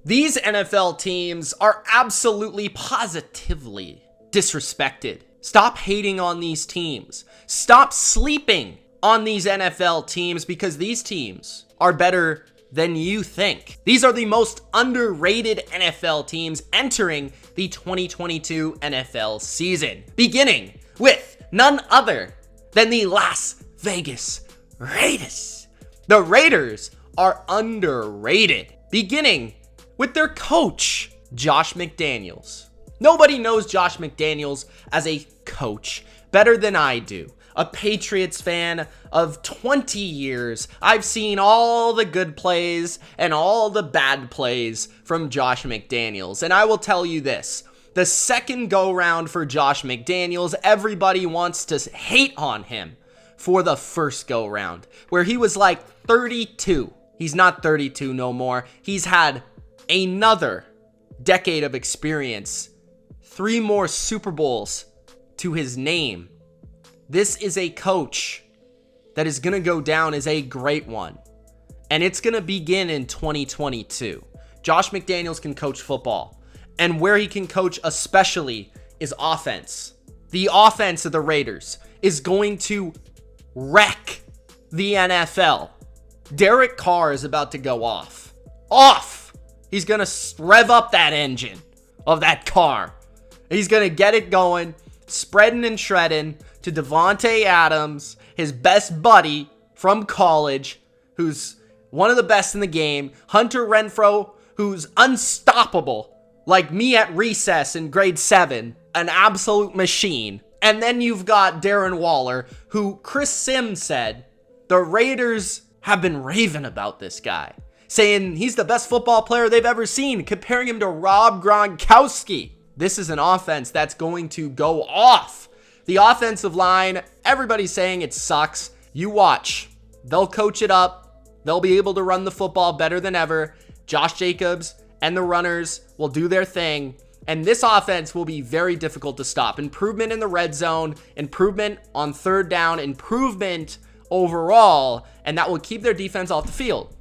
These NFL teams are absolutely positively disrespected. Stop hating on these teams. Stop sleeping on these NFL teams because these teams are better than you think. These are the most underrated NFL teams entering the 2022 NFL season, beginning with none other than the Las Vegas Raiders. The Raiders are underrated, beginning with their coach, Josh McDaniels. Nobody knows Josh McDaniels as a coach better than I do. A Patriots fan of 20 years, I've seen all the good plays and all the bad plays from Josh McDaniels. And I will tell you this, the second go round for Josh McDaniels, everybody wants to hate on him for the first go round, where he was like 32. He's not 32 no more. He's had another decade of experience, 3 more Super Bowls to his name. This is a coach that is going to go down as a great one, and it's going to begin in 2022. Josh McDaniels can coach football, and where he can coach especially is offense. The offense of the Raiders is going to wreck the NFL. Derek Carr is about to go off. He's going to rev up that engine of that car. He's going to get it going, spreading and shredding to Devontae Adams, his best buddy from college, who's one of the best in the game. Hunter Renfrow, who's unstoppable, like me at recess in grade 7, an absolute machine. And then you've got Darren Waller, who Chris Sims said the Raiders have been raving about this guy, saying he's the best football player they've ever seen, comparing him to Rob Gronkowski. This is an offense that's going to go off. The offensive line, everybody's saying it sucks. You watch. They'll coach it up. They'll be able to run the football better than ever. Josh Jacobs and the runners will do their thing. And this offense will be very difficult to stop. Improvement in the red zone, improvement on third down, improvement overall, and that will keep their defense off the field.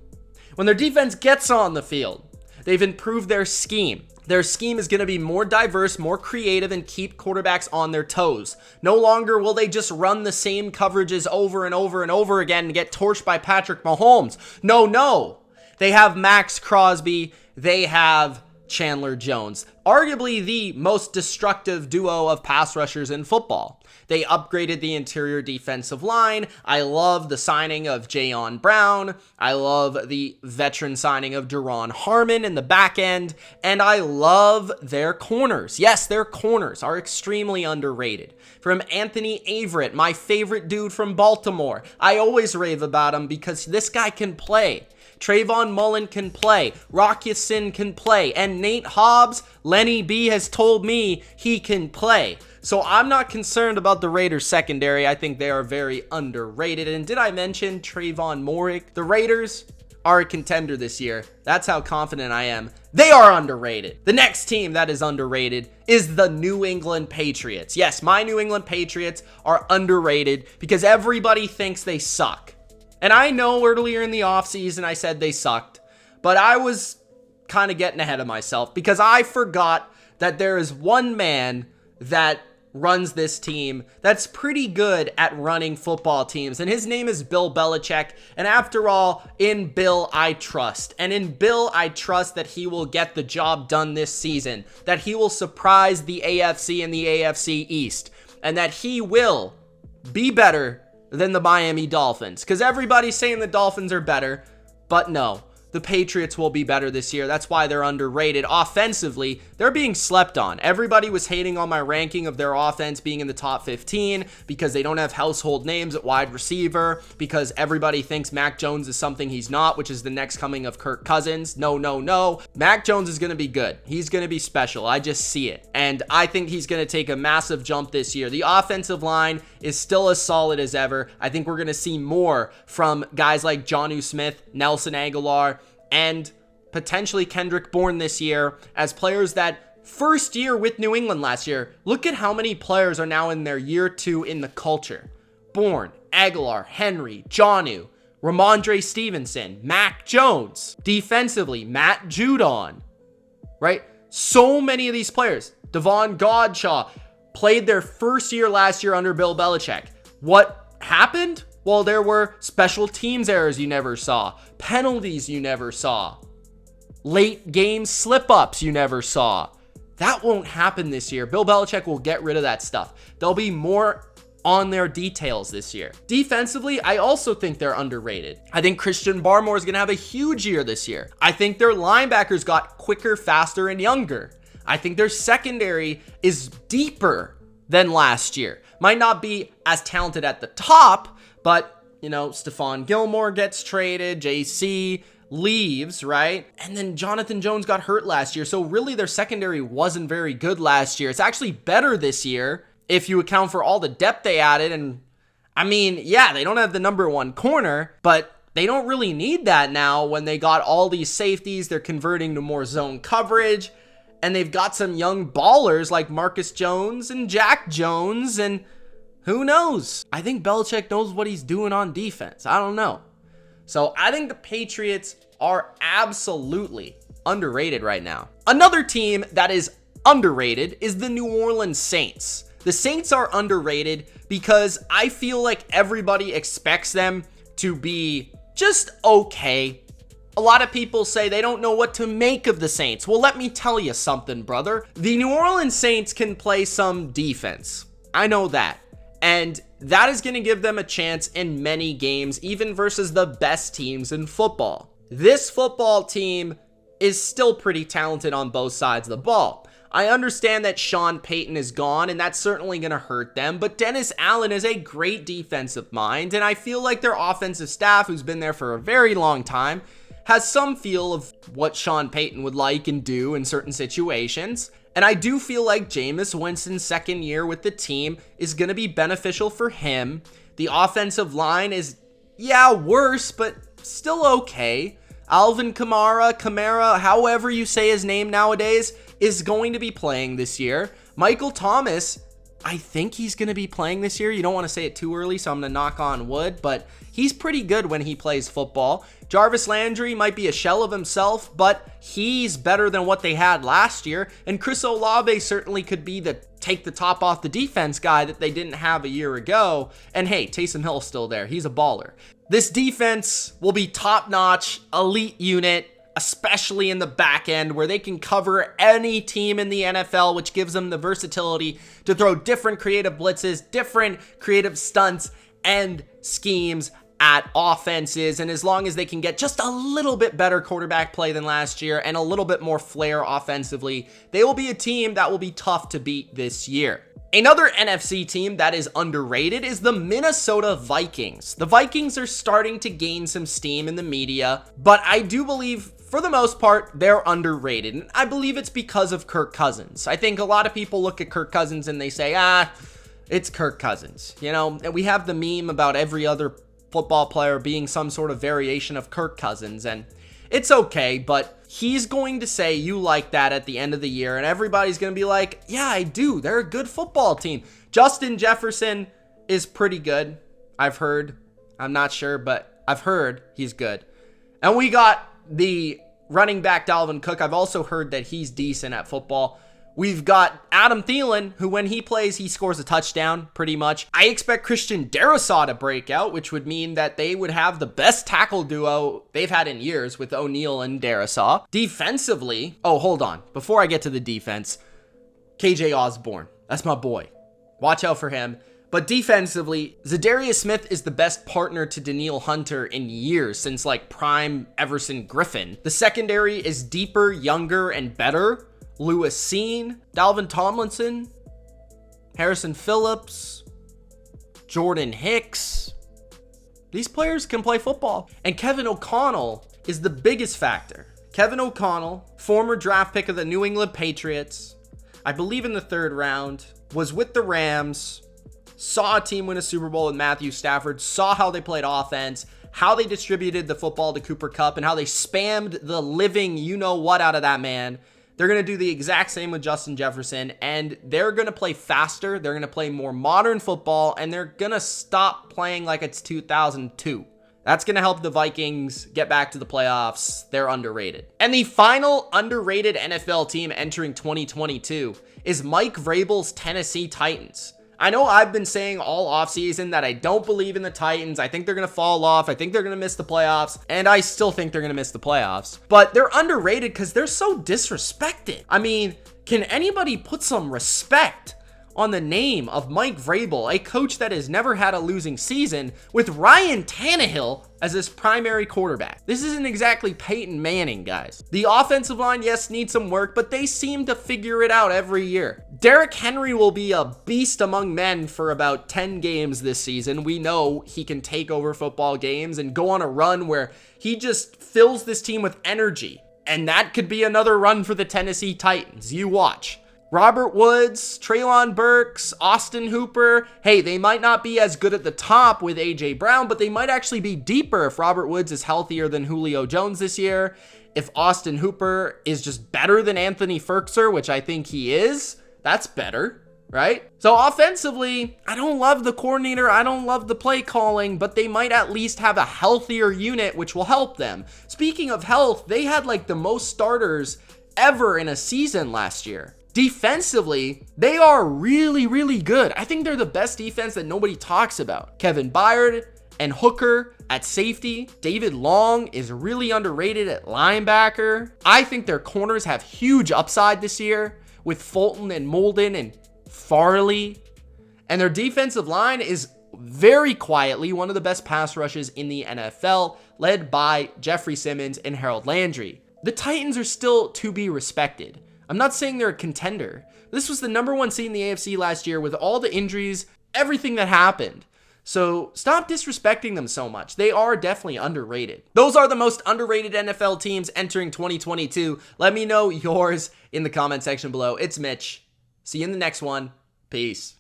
When their defense gets on the field, they've improved their scheme. Their scheme is going to be more diverse, more creative, and keep quarterbacks on their toes. No longer will they just run the same coverages over and over and over again and get torched by Patrick Mahomes. No. They have Max Crosby. They have Chandler Jones. Arguably the most destructive duo of pass rushers in football. They upgraded the interior defensive line. I love the signing of Jayon Brown. I love the veteran signing of Duron Harmon in the back end. And I love their corners. Yes, their corners are extremely underrated. From Anthony Averett, my favorite dude from Baltimore. I always rave about him because this guy can play. Trayvon Mullen can play. Rock Ya-Sin can play. And Nate Hobbs, Lenny B has told me he can play. So I'm not concerned about the Raiders secondary. I think they are very underrated. And did I mention Trayvon Morick? The Raiders are a contender this year. That's how confident I am. They are underrated. The next team that is underrated is the New England Patriots. Yes, my New England Patriots are underrated because everybody thinks they suck. And I know earlier in the offseason I said they sucked, but I was kind of getting ahead of myself because I forgot that there is one man that runs this team that's pretty good at running football teams, and his name is Bill Belichick. And after all, in Bill I trust, and in Bill I trust that he will get the job done this season, that he will surprise the AFC and the AFC East, and that he will be better than the Miami Dolphins, because everybody's saying the Dolphins are better, but no. The Patriots will be better this year. That's why they're underrated. Offensively, they're being slept on. Everybody was hating on my ranking of their offense being in the top 15 because they don't have household names at wide receiver, because everybody thinks Mac Jones is something he's not, which is the next coming of Kirk Cousins. No. Mac Jones is going to be good. He's going to be special. I just see it. And I think he's going to take a massive jump this year. The offensive line is still as solid as ever. I think we're going to see more from guys like Jonnu Smith, Nelson Aguilar, and potentially Kendrick Bourne this year as players that first year with New England last year. Look at how many players are now in their year 2 in the culture. Bourne, Aguilar, Henry, Jonnu, Ramondre Stevenson, Mac Jones. Defensively, Matt Judon, right? So many of these players, Devon Godshaw, played their first year last year under Bill Belichick. What happened? Well, there were special teams errors you never saw, penalties you never saw, late game slip-ups you never saw. That won't happen this year. Bill Belichick will get rid of that stuff. There'll be more on their details this year. Defensively, I also think they're underrated. I think Christian Barmore is going to have a huge year this year. I think their linebackers got quicker, faster, and younger. I think their secondary is deeper than last year. Might not be as talented at the top, but, you know, Stephon Gilmore gets traded, JC leaves, right? And then Jonathan Jones got hurt last year. So really their secondary wasn't very good last year. It's actually better this year if you account for all the depth they added. And I mean, yeah, they don't have the number one corner, but they don't really need that now when they got all these safeties. They're converting to more zone coverage. And they've got some young ballers like Marcus Jones and Jack Jones, and who knows? I think Belichick knows what he's doing on defense. I don't know. So I think the Patriots are absolutely underrated right now. Another team that is underrated is the New Orleans Saints. The Saints are underrated because I feel like everybody expects them to be just okay. A lot of people say they don't know what to make of the Saints. Well, let me tell you something, brother. The New Orleans Saints can play some defense. I know that. And that is going to give them a chance in many games, even versus the best teams in football. This football team is still pretty talented on both sides of the ball. I understand that Sean Payton is gone, and that's certainly going to hurt them, but Dennis Allen is a great defensive mind, and I feel like their offensive staff, who's been there for a very long time, has some feel of what Sean Payton would like and do in certain situations. And I do feel like Jameis Winston's second year with the team is going to be beneficial for him. The offensive line is, yeah, worse, but still okay. Alvin Kamara, however you say his name nowadays, is going to be playing this year. Michael Thomas, I think he's going to be playing this year. You don't want to say it too early, so I'm going to knock on wood, but he's pretty good when he plays football. Jarvis Landry might be a shell of himself, but he's better than what they had last year. And Chris Olave certainly could be the take the top off the defense guy that they didn't have a year ago. And hey, Taysom Hill's still there. He's a baller. This defense will be top-notch, elite unit, especially in the back end where they can cover any team in the NFL, which gives them the versatility to throw different creative blitzes, different creative stunts and schemes at offenses. And as long as they can get just a little bit better quarterback play than last year and a little bit more flair offensively, they will be a team that will be tough to beat this year. Another NFC team that is underrated is the Minnesota Vikings. The Vikings are starting to gain some steam in the media, but I do believe for the most part, they're underrated. And I believe it's because of Kirk Cousins. I think a lot of people look at Kirk Cousins and they say, it's Kirk Cousins. You know, and we have the meme about every other football player being some sort of variation of Kirk Cousins, and it's okay, but he's going to say you like that at the end of the year, and everybody's going to be like, yeah, I do. They're a good football team. Justin Jefferson is pretty good. I've heard. I'm not sure, but I've heard he's good. And we got the running back Dalvin Cook. I've also heard that he's decent at football. We've got Adam Thielen, who when he plays, he scores a touchdown, pretty much. I expect Christian Darrisaw to break out, which would mean that they would have the best tackle duo they've had in years with O'Neal and Darrisaw. Defensively, oh, hold on. Before I get to the defense, KJ Osborne. That's my boy. Watch out for him. But defensively, Zadarius Smith is the best partner to Danielle Hunter in years, since like prime Everson Griffin. The secondary is deeper, younger, and better. Lewis Seen, Dalvin Tomlinson, Harrison Phillips, Jordan Hicks. These players can play football. And Kevin O'Connell is the biggest factor. Kevin O'Connell, former draft pick of the New England Patriots, I believe in the 3rd round, was with the Rams, saw a team win a Super Bowl with Matthew Stafford, saw how they played offense, how they distributed the football to Cooper Kupp, and how they spammed the living you-know-what out of that man. They're going to do the exact same with Justin Jefferson, and they're going to play faster, they're going to play more modern football, and they're going to stop playing like it's 2002. That's going to help the Vikings get back to the playoffs. They're underrated. And the final underrated NFL team entering 2022 is Mike Vrabel's Tennessee Titans. I know I've been saying all offseason that I don't believe in the Titans. I think they're going to fall off. I think they're going to miss the playoffs. And I still think they're going to miss the playoffs. But they're underrated because they're so disrespected. I mean, can anybody put some respect on the name of Mike Vrabel, a coach that has never had a losing season, with Ryan Tannehill as his primary quarterback? This isn't exactly Peyton Manning, guys. The offensive line, yes, needs some work, but they seem to figure it out every year. Derrick Henry will be a beast among men for about 10 games this season. We know he can take over football games and go on a run where he just fills this team with energy. And that could be another run for the Tennessee Titans. You watch. Robert Woods, Treylon Burks, Austin Hooper. Hey, they might not be as good at the top with A.J. Brown, but they might actually be deeper if Robert Woods is healthier than Julio Jones this year. If Austin Hooper is just better than Anthony Firkser, which I think he is, that's better, right? So offensively, I don't love the coordinator. I don't love the play calling, but they might at least have a healthier unit, which will help them. Speaking of health, they had like the most starters ever in a season last year. Defensively, they are really, really good. I think they're the best defense that nobody talks about. Kevin Byard and Hooker at safety. David Long is really underrated at linebacker. I think their corners have huge upside this year with Fulton and Molden and Farley. And their defensive line is very quietly one of the best pass rushes in the NFL, led by Jeffrey Simmons and Harold Landry. The Titans are still to be respected. I'm not saying they're a contender. This was the #1 seed in the AFC last year with all the injuries, everything that happened. So stop disrespecting them so much. They are definitely underrated. Those are the most underrated NFL teams entering 2022. Let me know yours in the comment section below. It's Mitch. See you in the next one. Peace.